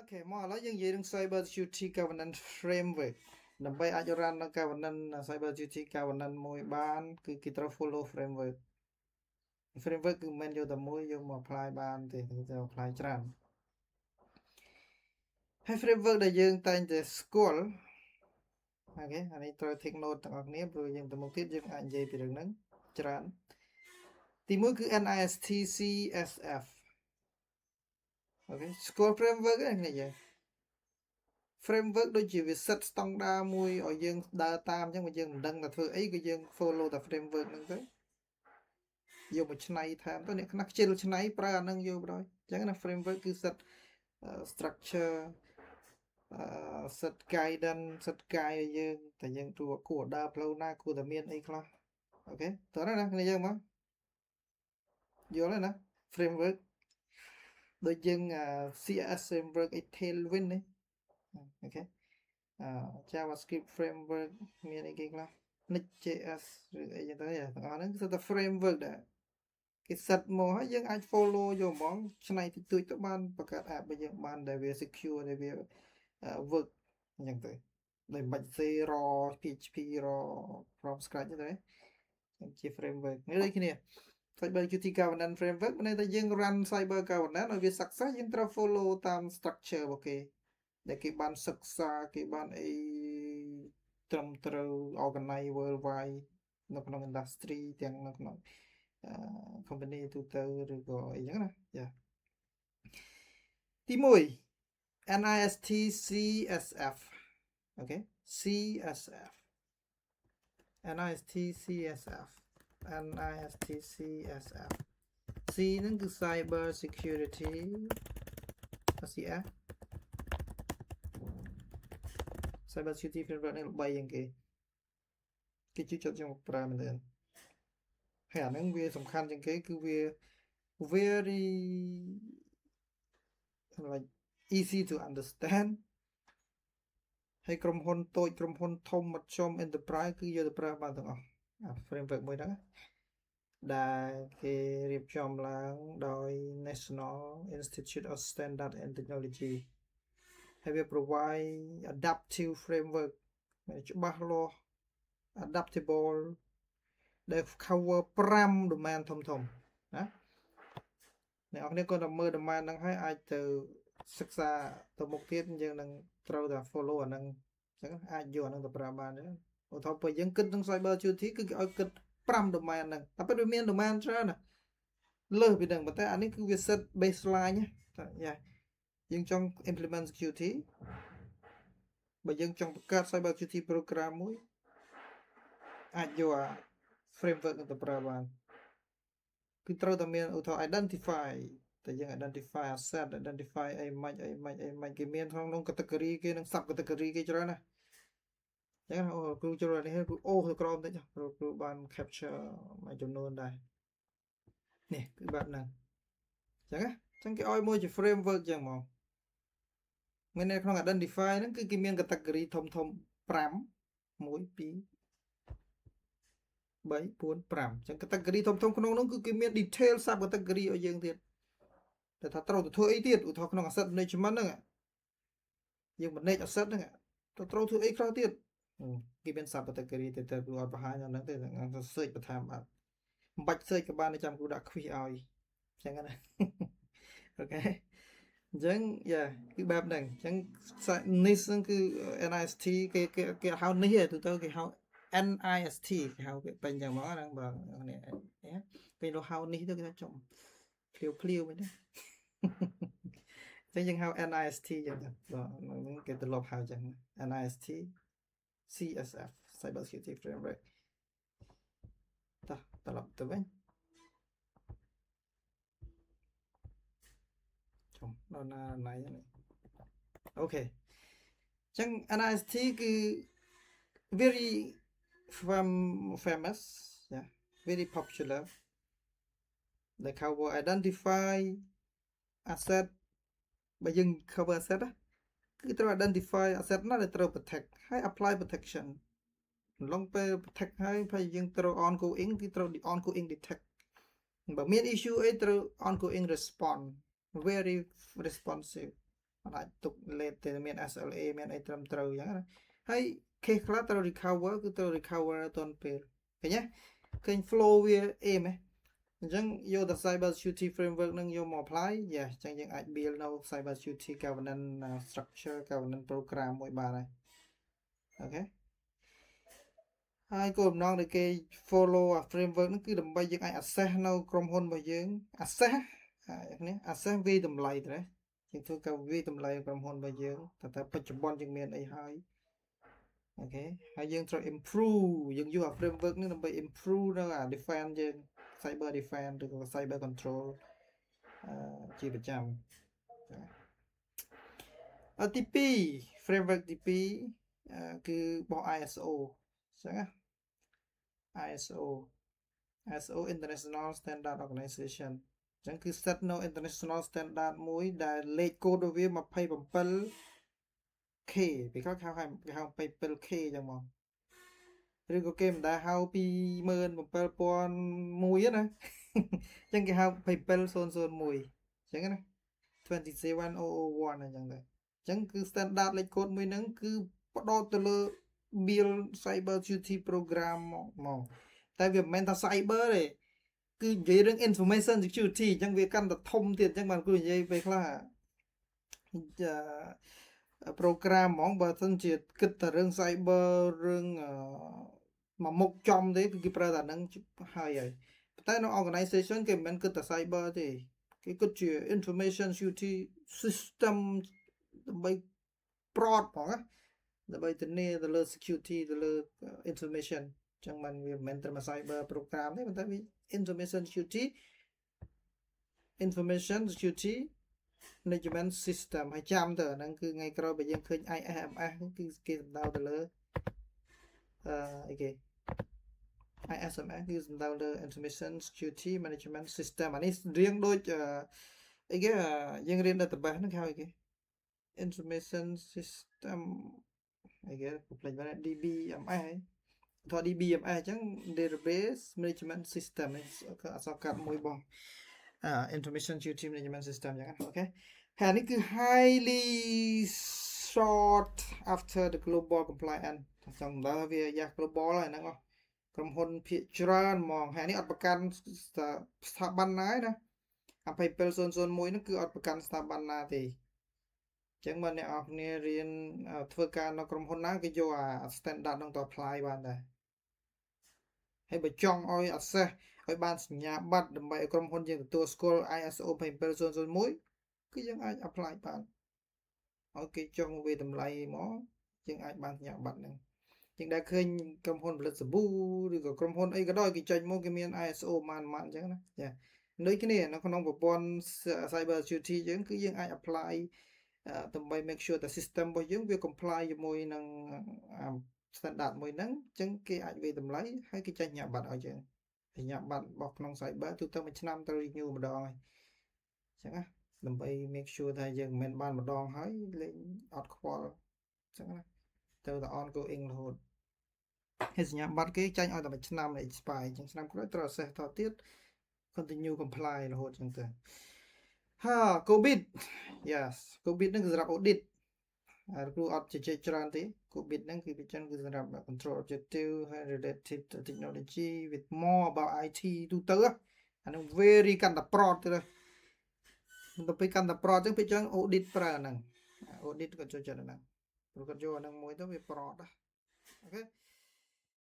Okay មកឥឡូវយើងនិយាយរឿង Cyber Security Governance Framework ដើម្បីអាច run នៅ governance Cyber Security Governance មួយបានគឺគេត្រូវ follow framework គឺមិនមែនយកតែមួយយកមក apply បានទេគឺត្រូវ apply ច្រើនហើយ framework ដែលយើងតែងតែស្គាល់អូខេអានេះត្រូវ take note ទាំងអស់គ្នាព្រោះយើងទៅមុខទៀតយើងអាចនិយាយពីរឿងហ្នឹងច្រើនទី1គឺ NIST CSF អូខេស្គាល់ framework ហ្នឹងនេះយើងframework ដូចជាវា set standard មួយឲ្យយើងដើរតាមអញ្ចឹងបើយើងមិនដឹងថាធ្វើអីគឺយើង follow តែ framework ហ្នឹងទៅយកមកឆ្នៃថែមទៅអ្នកខ្លះខ្ជិលឆ្នៃប្រើអាហ្នឹងយកបណ្ដោយអញ្ចឹងណា framework គឺ set structure set guidance set guide ឲ្យយើងតែយើងគួរដើរផ្លូវណាគួរតែមានអីខ្លះអូខេតោះណាគ្នាយើងមកយល់ហើយណា framework ដូចយើង CS framework អី Tailwind នេះអូខេJavaScript framework មានអីគេខ្លះ Next.js ឬអីចឹងទៅទាំងអស់ហ្នឹងគឺតែ framework ដែរគេ set មកហើយយើងអាច follow យកហ្មងឆ្នៃតិចតួចទៅបានបង្កើត app របស់យើងបានដែលវា secure ដែលវា work អញ្ចឹងទៅដោយមិនបាច់ say raw PHP raw from scratch ទេជា framework នេះដូចគ្នា Cyber Security Governance Framework មានន័យថាយើង run Cyber Governance ឲ្យវា success យើងត្រូវ follow តាម structure របស់គេដែលគេបានសិក្សាគេបានអីត្រឹមត្រូវ organize worldwide នៅក្នុង industry ទាំងនៅក្នុងcompany ទូទៅឬក៏អីចឹងណាចាទី1 NIST CSF អូខេ CSF NIST CSF NIST CSF C ហ្នឹងគឺ Cyber Security CF Cyber Security Framework នេះល្បីយ៉ាងគេជួយចុចយកមកប្រើមែនទេហើយអាហ្នឹងវាសំខាន់ជាងគេគឺវា very like easy to understand ហើយក្រុមហ៊ុនតូចក្រុមហ៊ុនធំមធ្យម enterprise គឺយកទៅប្រើបានទាំងអស់អា framework មួយហ្នឹងដែលគេរៀបចំឡើងដោយ National Institute of Standard and Technology ហើយវា provide adaptive framework ច្បាស់លាស់ adaptable ដែល cover 5 domain ធំណាអ្នកនរគ្នាគាត់ទៅមើល domain ហ្នឹងហើយអាចទៅសិក្សាទៅមុខទៀតយើងនឹងត្រូវតែ follow អាហ្នឹងអញ្ចឹងអាចយកអាហ្នឹងទៅប្រើបានទេឧទាហរណ៍ពេលយើងគិតនឹង cyber security គឺគេឲ្យគិត5 domain ហ្នឹងតែពេលវាមាន domain ច្រើនណាលើសពីហ្នឹងប៉ុន្តែអានេះគឺវា set baseline យ៉ាយើងចង់ implement security បើយើងចង់បង្កើត cyber security program មួយអាចយកអា framework នឹងទៅប្រើបានគឺត្រូវតែមានឧទាហរណ៍ identify តែយើង identify asset identify អីមិនគេមានក្នុង category គេនឹង sub category គេច្រើនណាអញ្ចឹងគ្រូចូលនេះគ្រូអូទៅក្រោមតិចគ្រូបាន capture មួយចំនួនដែរនេះគឺបែបហ្នឹងអញ្ចឹងគេឲ្យមួយជា framework អញ្ចឹងមកមាននៅក្នុង identify ហ្នឹងគឺគេមាន category ធំ5 1 2 3 4 5អញ្ចឹង category ធំក្នុងនោះគឺគេមាន detail sub category ឲ្យយើងទៀតតែថាត្រូវទៅធ្វើអីទៀតឧទាហរណ៍ក្នុង asset management ហ្នឹងយើង manage asset ហ្នឹងត្រូវធ្វើអីខ្លះទៀតគេមាន sub category ទៅគ្រូអត់បង្ហាញហ្នឹងទេ search បន្ថែមបាទមិនបាច់ search ក៏បានចាំគ្រូដាក់ quiz ឲ្យអញ្ចឹងណាអូខេអញ្ចឹងយ៉ាគឺបែបហ្នឹងអញ្ចឹង NIST ហ្នឹងគឺ NIST គេហៅ NIST ទៅគេហៅ NIST គេហៅពេញចឹងហ្មងហ្នឹងបងនេះពេលនោះហៅនេះទៅគេថាចំភ្លាវវិញណាតែយើងហៅ NIST ចឹងទៅបងគេទៅលប់ហៅចឹង NIST CSF Cyber Security Framework ត្រឡប់ទៅវិញចំដល់ណាណៃហ្នឹងអូខេអញ្ចឹង NIST គឺ very famous yeah very popular they cover identify asset បើយើង cover asset គឺត្រូវ identify asset ណាដែលត្រូវ protect ហើយ apply protection ឡងពេល protect ហើយពេលយើងត្រូវ ongoing គឺត្រូវ ongoing detect បើមាន issue អីត្រូវ ongoing response very responsive អាចទុក late តែមាន SLA មានអីត្រឹមត្រូវអញ្ចឹងណាហើយ case ខ្លះត្រូវ recover គឺត្រូវ recover អត់ទាន់ពេលឃើញទេឃើញ flow វាអេមហ៎អញ្ចឹងយកតែ cyber security framework នឹងយកមក apply យ៉ាអញ្ចឹងយើងអាច build នៅ cyber security governance structure governance program មួយបានហើយអូខេហើយគោលបំណងដែលគេ follow framework ហ្នឹងគឺដើម្បីយើងអាច assess នៅក្រុមហ៊ុនរបស់យើង assess នេះ assess វាតម្លៃទៅណាយើងធ្វើការវាតម្លៃក្រុមហ៊ុនរបស់យើងតើបច្ចុប្បន្នយើងមានអីហើយអូខេហើយយើងត្រូវ improve យើងយក framework នេះដើម្បី improve នៅ defense យើង cyber defense ឬក៏ cyber control ជាប្រចាំទី2 framework ទី2គឺរបស់ ISO អញ្ចឹងណា ISO International Standard Organization អញ្ចឹងគឺ set នៅ international standard មួយដែលលេខកូដរបស់វា 27K ពីក្រោយហៅ 27K អញ្ចឹងមកឬក៏គេមិនដែលហៅ27001ណាអញ្ចឹងគេហៅ27001អញ្ចឹងណា27001អញ្ចឹងដែរអញ្ចឹងគឺ standard លេខកូដមួយហ្នឹងគឺផ្ដោតទៅលើ build cyber security program មកតែវាមិនមែនថា cyber ទេគឺនិយាយរឿង information security អញ្ចឹងវាកាន់តែធំទៀតអញ្ចឹងបានគ្រូនិយាយពេលខ្លះprogram ហ្មងបើមិនជាគិតតែរឿង cyber រឿងមួយមុខចំទេគឺគេប្រើតែហ្នឹងហើយតែនៅ organization គេមិនមែនគិតតែ cyber ទេគេគិតជា information security system ដើម្បី prod ហ្មងណាដើម្បីធានាទៅលើ security ទៅលើ information ចឹងมันវាមិនមែនត្រឹម cyber program ទេប៉ុន្តែវា information security management system ហើយចាំទៅអាហ្នឹងគឺថ្ងៃក្រោយបើយើងឃើញ ISMS គឺគេសំដៅទៅលើអីគេ ISMS គឺសំដៅលើ information security management system អានេះរៀងដូចអីគេយើងរៀន database ហ្នឹងគេហៅអីគេ information system អីគេផ្លេចបាន DBMS ថត DBMS អញ្ចឹង database management system គឺអក្សរកាត់មួយរបស់information security management system អញ្ចឹងអូខេហើយនេះគឺ highly sought after the global compliance ចង់ដឹងថាវាយ៉ាស់ global ហើយហ្នឹងក្រុមហ៊ុនភាគច្រើនហ្មងហើយនេះអត់ប្រកាន់ស្ថាប័នណាទេណា27001ហ្នឹងគឺអត់ប្រកាន់ស្ថាប័នណាទេចឹងបើអ្នកនរគ្នារៀនធ្វើការនៅក្រុមហ៊ុនណាគេយកអា standard ហ្នឹងទៅ apply បានដែរហើយបើចង់ឲ្យ access ឲ្យបានសញ្ញាបត្រដើម្បីឲ្យក្រុមហ៊ុនយើងទទួលស្គាល់ ISO 27001គឺយើងអាច apply បានឲ្យគេចុះវាតម្លៃមកយើងអាចបានសញ្ញាបត្រហ្នឹងជាងដែលឃើញក្រុមហ៊ុនផលិតសាប៊ូឬក៏ក្រុមហ៊ុនអីក៏ដោយគេចេញមកគេមាន ISO ម៉ានអញ្ចឹងណាចាដូចគ្នានៅក្នុងប្រព័ន្ធ cyber security យើងគឺយើងអាច apply ដើម្បី make sure ថា system របស់យើងវា comply ជាមួយនឹង standard មួយហ្នឹងអញ្ចឹងគេអាចវាតម្លៃហើយគេចេញសញ្ញាបត្រឲ្យយើងសញ្ញាបត្ររបស់ក្នុង cyber ទូទៅមួយឆ្នាំត្រូវ renew ម្ដងហើយអញ្ចឹងណាដើម្បី make sure ថាយើងមិនមែនបានម្ដងហើយលេងអត់ខ្វល់អញ្ចឹងណាត្រូវតែ ongoing រហូតហើយសញ្ញាបត្រគេចាញ់ឲ្យតែមួយឆ្នាំ expire អញ្ចឹងឆ្នាំក្រោយត្រូវ assess តទៀត continue comply រហូតអញ្ចឹងទៅCOVID yes COVID ហ្នឹងគឺសម្រាប់ audit គ្រូអត់ជជែកច្រើនទេ COVID ហ្នឹងគឺវាចឹងគឺសម្រាប់ control objective ហើយ related to technology with more about IT ទូទៅអាហ្នឹង very កាន់តែ prod ទៅទៅពេលកាន់តែ prod អញ្ចឹងពេលចឹង audit ប្រើអាហ្នឹង audit ក៏ចូលចិត្តអាហ្នឹងព្រោះគាត់យកអាហ្នឹងមួយទៅវា prod អូខេ